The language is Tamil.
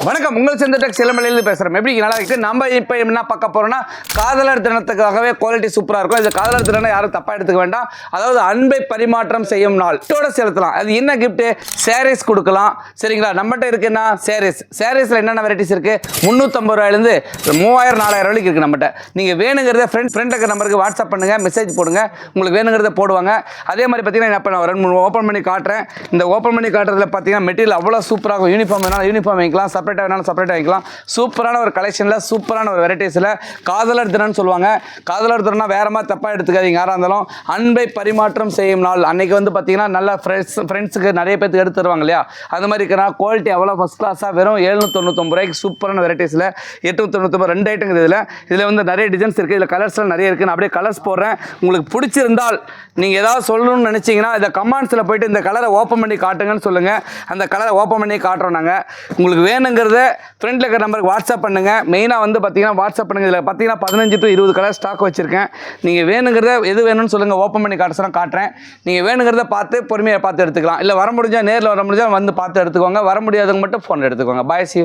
வணக்கம், உங்கள் செந்த டெக் சிலம்பலிருந்து பேசுகிறோம். எப்படி நல்லா இருக்குது? நம்ம இப்போ என்ன பார்க்க போகிறோம்னா, காதலர் தினத்துக்காகவே குவாலிட்டி சூப்பராக இருக்கும். இது காதலர் தினம் யாரும் தப்பாக எடுத்துக்க வேண்டாம். அதாவது அன்பை பரிமாற்றம் செய்யும் நாள் கிஃப்டோட செலுத்தலாம். அது என்ன கிஃப்ட்டு? சாரீஸ் கொடுக்கலாம். சரிங்களா? நம்மகிட்ட இருக்குன்னா சாரீஸில் என்னென்ன வெரைட்டிஸ் இருக்குது? 350 ரூபாயிலேருந்து 3000 4000 வரைக்கும் இருக்குது நம்மகிட்ட. நீங்கள் வேணுங்கிறத ஃப்ரெண்டுக்கு நம்பருக்கு வாட்ஸ்அப் பண்ணுங்கள், மெசேஜ் போடுங்க, உங்களுக்கு வேணுங்கிறத போடுவாங்க. அதே மாதிரி பார்த்தீங்கன்னா இப்போ நான் 2-3 ஓப்பன் பண்ணி காட்டுறேன். இந்த ஓப்பன் பண்ணி காட்டுறதுல பார்த்தீங்கன்னா மெட்டீரியல் அவ்வளோ சூப்பராக இருக்கும். யூனிஃபார்ம் வேணாலும் யூனிஃபார்ம் வாங்கிக்கலாம், செப்பரேட்டாக வேணாலும் செப்பரேட்டாக வாங்கிக்கலாம். சூப்பரான ஒரு கலெக்ஷனில் சூப்பரான ஒரு வெரைட்டிஸில் காதலர் தினம்னு சொல்லுவாங்க. காதலர் தினம்னா வேற மாதிரி தப்பாக எடுத்துக்காதீங்க. யாராக இருந்தாலும் அன்பை பரிமாற்றம் செய்யும் நாள் அன்னைக்கு வந்து பார்த்தீங்கன்னா நல்லா ஃப்ரெண்ட்ஸுக்கு நிறைய பேருக்கு எடுத்து தருவாங்க இல்லையா? அது மாதிரி இருக்கிற குவாலிட்டி அவ்வளோ ஃபஸ்ட் கிளாஸாக வெறும் 799 ரூபாய்க்கு சூப்பரான வெரைட்டிஸில் 899 2 ஐட்டம் இருக்குது. இதில் வந்து நிறைய டிசைன்ஸ் இருக்குது, இதில் கலர்ஸ்லாம் நிறைய இருக்குது. நான் அப்படியே கலர்ஸ் போடுறேன். உங்களுக்கு பிடிச்சிருந்தால் நீங்கள் ஏதாவது சொல்லணும்னு நினச்சிங்கன்னா இதை கமெண்ட்ஸில் போய்ட்டு இந்த கலரை ஓப்பன் பண்ணி காட்டுங்கன்னு சொல்லுங்கள். அந்த கலரை ஓப்பன் பண்ணி காட்டுறோம் நாங்கள். உங்களுக்கு வேணுங்கிறத ஃப்ரெண்டில் இருக்கிற நம்பருக்கு வாட்ஸ்அப் பண்ணுங்கள். மெயினாக வந்து பார்த்தீங்கன்னா வாட்ஸ்அப் பண்ணுங்கள். இதில் பார்த்தீங்கன்னா 15 to 20 கலர் ஸ்டாக் வச்சுருக்கேன். நீங்கள் வேணுங்கிறத எது வேணும்னு சொல்லுங்கள், ஓப்பன் பண்ணி காட்ட சொன்னால் காட்டுறேன். நீங்கள் வேணுங்கிறத பார்த்து பொறுமையாக பார்த்து எடுத்துக்கலாம். இல்லை வர முடிஞ்சால் நேரில் வர முடிஞ்சால் வந்து பார்த்து எடுத்துக்கோங்க. வர முடியாதவங்க மட்டும் ஃபோன் எடுத்துக்கோங்க. பாய், சி யூ.